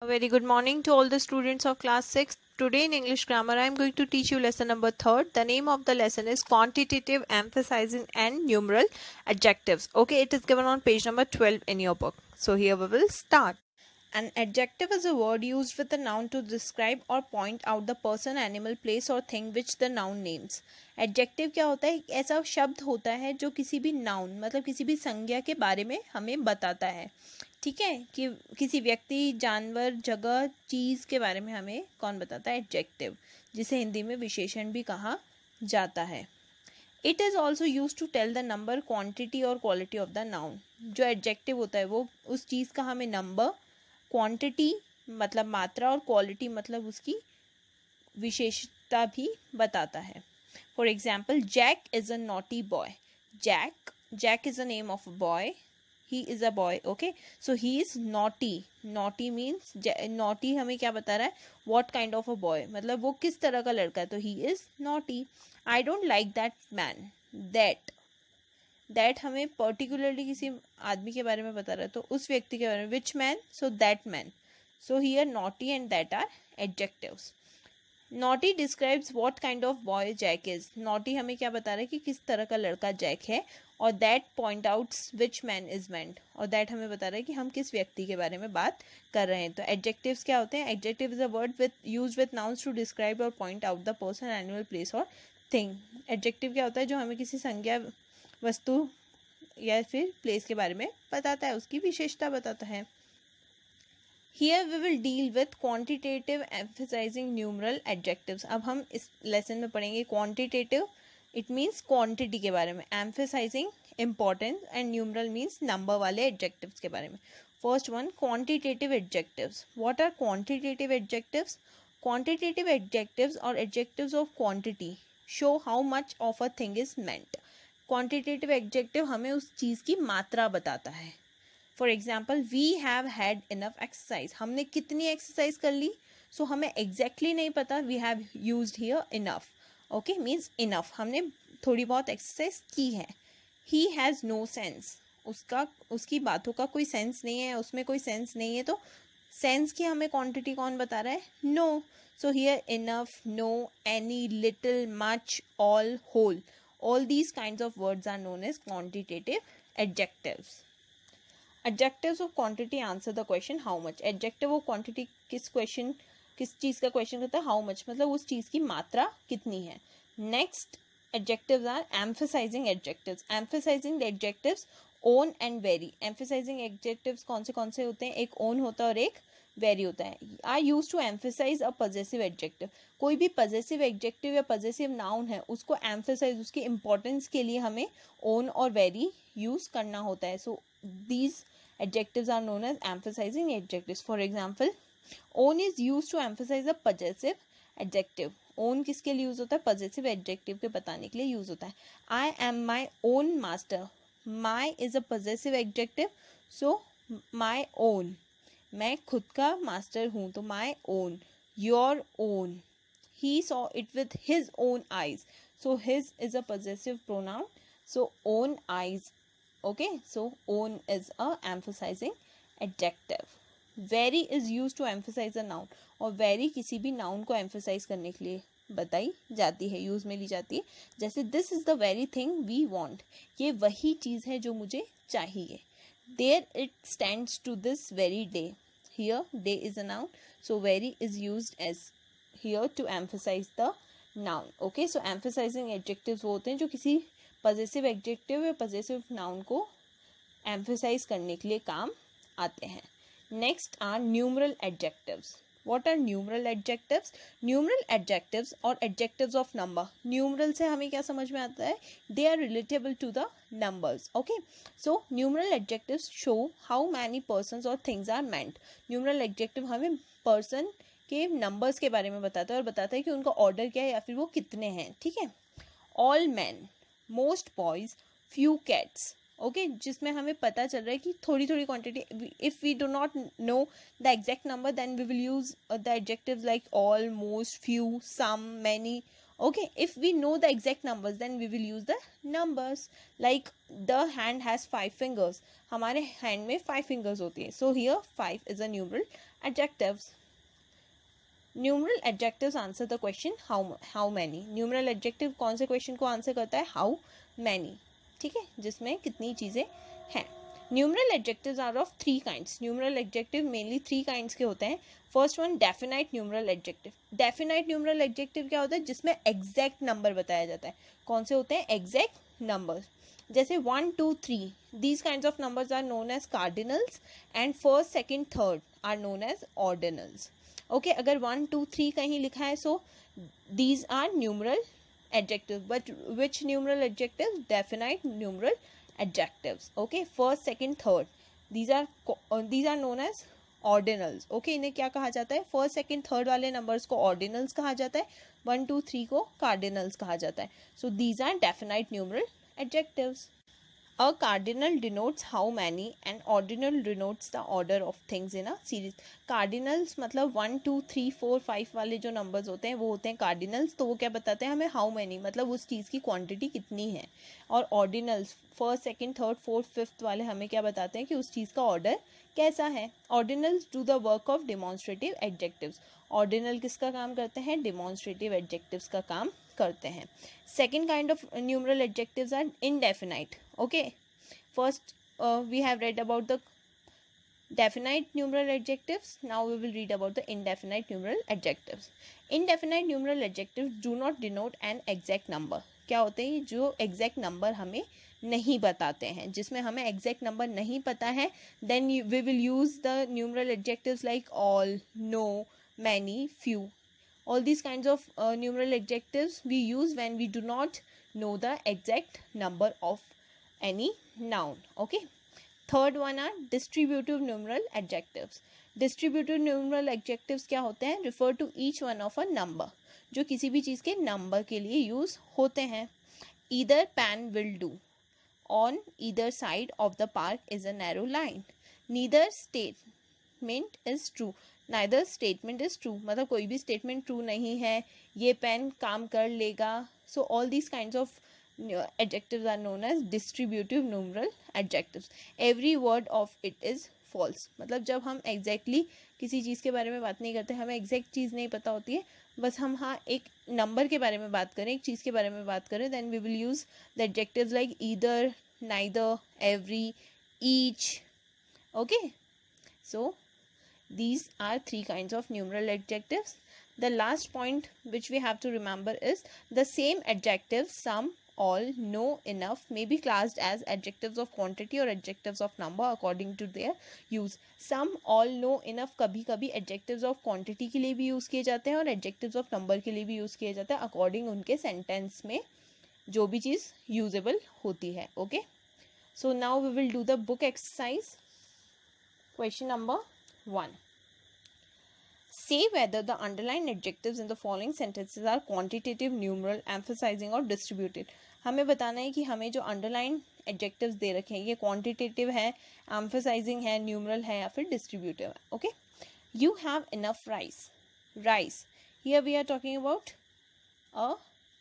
A very good morning to all the students of class 6. Today in English grammar I am going to teach you lesson number 3. The name of the lesson is quantitative, emphasizing and numeral adjectives. Okay, it is given on page number 12 in your book. So here we will start. An adjective is a word used with a noun to describe or point out the person, animal, place or thing which the noun names. Adjective क्या होता है? एक ऐसा शब्द होता है जो किसी भी नाउन मतलब किसी भी संज्ञा के बारे में हमें बताता है. ठीक है, कि किसी व्यक्ति, जानवर, जगह, चीज़ के बारे में हमें कौन बताता है? एडजेक्टिव, जिसे हिंदी में विशेषण भी कहा जाता है. It is also use to tell the number, quantity और क्वालिटी ऑफ द नाउन. जो एडजेक्टिव होता है वो उस चीज़ का हमें नंबर, क्वांटिटी मतलब मात्रा और क्वालिटी मतलब उसकी विशेषता भी बताता है. For example, Jack is a naughty boy. Jack is a name of a boy. He is a boy. Okay, so he is naughty means naughty हमें क्या बता रहा है? What kind of a boy, मतलब वो किस तरह का लड़का है. तो he is naughty. I don't like that man. that हमें particularly किसी आदमी के बारे में बता रहा है, तो उस व्यक्ति के बारे में. which man? so that man. so here naughty and that are adjectives. Naughty describes what kind of boy Jack is. Naughty हमें क्या बता रहा है कि किस तरह का लड़का जैक है. और that point outs which man is meant. और that हमें बता रहा है कि हम किस व्यक्ति के बारे में बात कर रहे हैं. तो adjectives क्या होते हैं? Adjective is a word used with nouns to describe or point out the person, animal, place or thing. Adjective क्या होता है? जो हमें किसी संज्ञा, वस्तु या फिर प्लेस के बारे में बताता है, उसकी विशेषता बताता है. Here we will deal with quantitative, emphasizing numeral adjectives. अब हम इस लेसन में पढ़ेंगे quantitative, it means quantity के बारे में, emphasizing importance and numeral means number वाले adjectives के बारे में. First one, quantitative adjectives. What are quantitative adjectives? Quantitative adjectives or adjectives of quantity show how much of a thing is meant. Quantitative adjective हमें उस चीज़ की मात्रा बताता है. For example, we have had enough exercise. हमने कितनी exercise कर ली? सो हमें एग्जैक्टली नहीं पता. We have used here enough. Okay, means enough, हमने थोड़ी बहुत एक्सरसाइज की है. He has no sense. उसकी बातों का कोई सेंस नहीं है, उसमें कोई सेंस नहीं है. तो सेंस की हमें क्वांटिटी कौन बता रहा है? No. So here enough, no, any, little, much, all, whole, all these kinds of words are known as quantitative adjectives. Adjectives of quantity answer the question how much. Adjective of quantity किस चीज़ का question करता है? how much, मतलब उस चीज़ की मात्रा कितनी है. Next adjectives are emphasizing adjectives. Emphasizing the adjectives own and vary. Emphasizing adjectives कौन से होते हैं? एक own होता है और एक vary होता है. I used to emphasize a possessive adjective. कोई भी possessive adjective या possessive noun है, उसको emphasize, उसकी importance के लिए हमें own और vary use करना होता है. So these adjectives are known as emphasizing adjectives. For example, own is used to emphasize a possessive adjective. own किसके लिए यूज होता है? possessive adjective के बताने के लिए यूज होता है. I am my own master. my is a possessive adjective, so my own, मैं खुद का मास्टर हूँ, तो my own. your own, he saw it with his own eyes, so his is a possessive pronoun, so own eyes. Okay, so own is a emphasizing adjective. Vary is used to emphasize a noun. और vary किसी भी noun को emphasize करने के लिए बताई जाती है, यूज में ली जाती है. जैसे this is the very thing we want. ये वही चीज़ है जो मुझे चाहिए. There it stands to this very day. Here day is a noun, so very is used as here to emphasize the noun. Okay, so emphasizing adjectives वो होते हैं जो किसी पॉजेसिव एडजेक्टिव या पॉजेसिव नाउन को एम्फेसाइज करने के लिए काम आते हैं. Next are numeral adjectives. What are numeral adjectives? Numeral adjectives और एडजेक्टिव्स ऑफ नंबर. न्यूमरल से हमें क्या समझ में आता है? They are relatable to the numbers. Okay, so numeral adjectives show how many persons और things are meant. Numeral adjective हमें पर्सन के नंबर्स के बारे में बताता है और बताता है कि उनका ऑर्डर क्या है या फिर वो कितने हैं. ठीक है. All man, most boys, few cats. Okay, जिसमें हमें पता चल रहा है कि थोड़ी थोड़ी quantity. If we do not know the exact number then we will use the adjectives like all, most, few, some, many. Okay, if we know the exact numbers then we will use the numbers. Like the hand has 5 fingers. हमारे hand में 5 fingers होती है. So here 5 is a numeral Adjectives. Numeral adjectives answer the question how many. Numeral adjective कौन से question को answer करता है? How many. ठीक है, जिसमें कितनी चीज़ें हैं. Numeral adjectives are of 3 kinds. Numeral adjective mainly 3 kinds के होते हैं. First one, definite numeral adjective. Definite numeral adjective क्या होता है? जिसमें एग्जैक्ट नंबर बताया जाता है. कौन से होते हैं? Exact number. जैसे 1 2 3, these kinds of numbers are known as cardinals and first second third are known as ordinals. Okay, अगर 1 2 3 कहीं लिखा है, so these are numeral adjectives. But which numeral adjectives? Definite numeral adjectives. Okay, first second third, these are known as ordinals. Okay, इन्हें क्या कहा जाता है? First second third वाले नंबर्स को ऑर्डिनल्स कहा जाता है. 1 2 3 को कार्डिनल्स कहा जाता है. So these are definite numeral adjectives. A cardinal denotes how many and ordinal denotes the order of things in a series. Cardinals मतलब 1 2 3 4 5 वाले जो नंबर्स होते हैं वो होते हैं कार्डिनल्स. तो वो क्या बताते हैं हमें? हाउ मैनी, मतलब उस चीज़ की क्वांटिटी कितनी है. और ordinals first second third fourth fifth वाले हमें क्या बताते हैं कि उस चीज़ का ऑर्डर कैसा है. Ordinals do the work of demonstrative adjectives. Ordinal किसका काम करते हैं? डिमॉन्स्ट्रेटिव एडजेक्टिव्स का काम करते हैं. Second kind of numeral adjectives are indefinite. Okay, first we have read about the definite numeral adjectives. Now we will read about the indefinite numeral adjectives. Indefinite numeral adjectives do not denote an exact number. क्या होते हैं? जो exact number हमें नहीं बताते हैं, जिसमें हमें exact number नहीं पता है, then we will use the numeral adjectives like all, no, many, few. All these kinds of numeral adjectives we use when we do not know the exact number of any noun. Okay, third one are distributive numeral adjectives. Distributive numeral adjectives क्या होते हैं? Refer to each one of a number, जो किसी भी चीज़ के number के लिए use होते हैं. Either pan will do. On either side of the park is a narrow line. Neither statement is true. Neither statement is true, मतलब कोई भी statement true नहीं है. ये पेन काम कर लेगा. So all these kinds of adjectives are known as distributive numeral adjectives. Every word of it is false. मतलब जब हम exactly किसी चीज़ के बारे में बात नहीं करते, हमें exact चीज़ नहीं पता होती है, बस हम हाँ एक नंबर के बारे में बात करें, एक चीज़ के बारे में बात करें, then we will use the adjectives like either, neither, every, each. Okay, so these are 3 kinds of numeral adjectives. The last point which we have to remember is the same adjectives, some, all, no, enough may be classed as adjectives of quantity or adjectives of number according to their use. Some, all, no, enough कभी कभी adjectives of quantity के लिए भी use किए जाते हैं और adjectives of number के लिए भी यूज़ किए जाते हैं according उनके sentence में जो भी चीज़ usable होती है. Okay, so now we will do the book exercise. Question number 1. Say whether the underlined adjectives in the following sentences are quantitative, numeral, emphasizing or distributive. हमें बताना है कि हमें जो अंडरलाइन एडजेक्टिव्स दे रखे हैं ये क्वांटिटेटिव है, एम्फसाइजिंग है, न्यूमरल है या फिर डिस्ट्रीब्यूटिव है. Okay, you have enough rice. Rice, here we are talking about a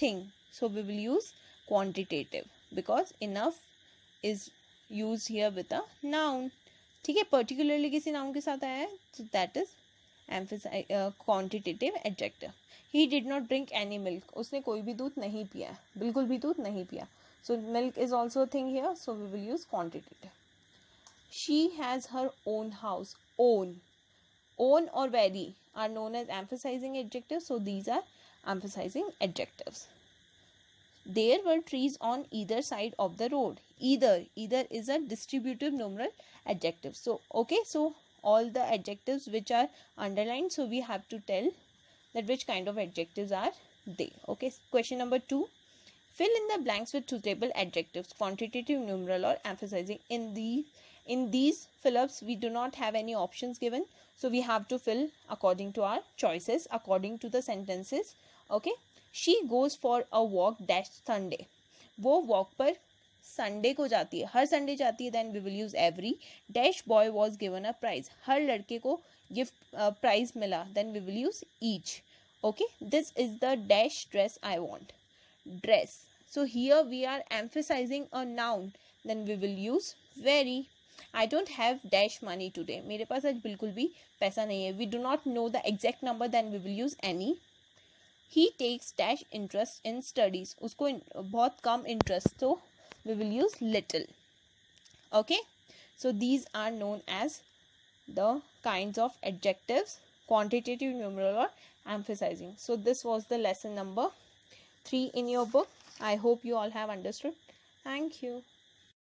thing, so we will use quantitative because enough is use here with a noun. ठीक है, पर्टिकुलरली किसी noun के साथ आया है, so that is quantitative adjective. He did not drink any milk. उसने कोई भी दूध नहीं पिया, बिल्कुल भी दूध नहीं पिया. So milk is also a thing here, so we will use quantitative. She has her own house. Own, own or very are known as emphasizing adjectives, so these are emphasizing adjectives. There were trees on either side of the road. Either is a distributive numeral adjective. So okay, so all the adjectives which are underlined, so we have to tell that which kind of adjectives are they. Okay, question number 2. Fill in the blanks with suitable adjectives, quantitative, numeral or emphasizing. In these fill-ups we do not have any options given, so we have to fill according to our choices, according to the sentences. Okay, she goes for a walk dash Sunday. वो walk पर Sunday को जाती है, हर Sunday जाती है. Then we will use every. Dash boy was given a prize, हर लड़के को गिफ्ट प्राइज मिला. Then we will use each. Okay, this is the dash dress I want. Dress, so here we are emphasizing a noun, then we will use very. I don't have dash money today. मेरे पास आज बिल्कुल भी पैसा नहीं है. We do not know the exact number, then we will use any. He takes dash interest in studies. उसको बहुत कम interest, so we will use little. Okay, so these are known as the kinds of adjectives, quantitative, numeral, or emphasizing. So this was the lesson number 3 in your book. I hope you all have understood. Thank you.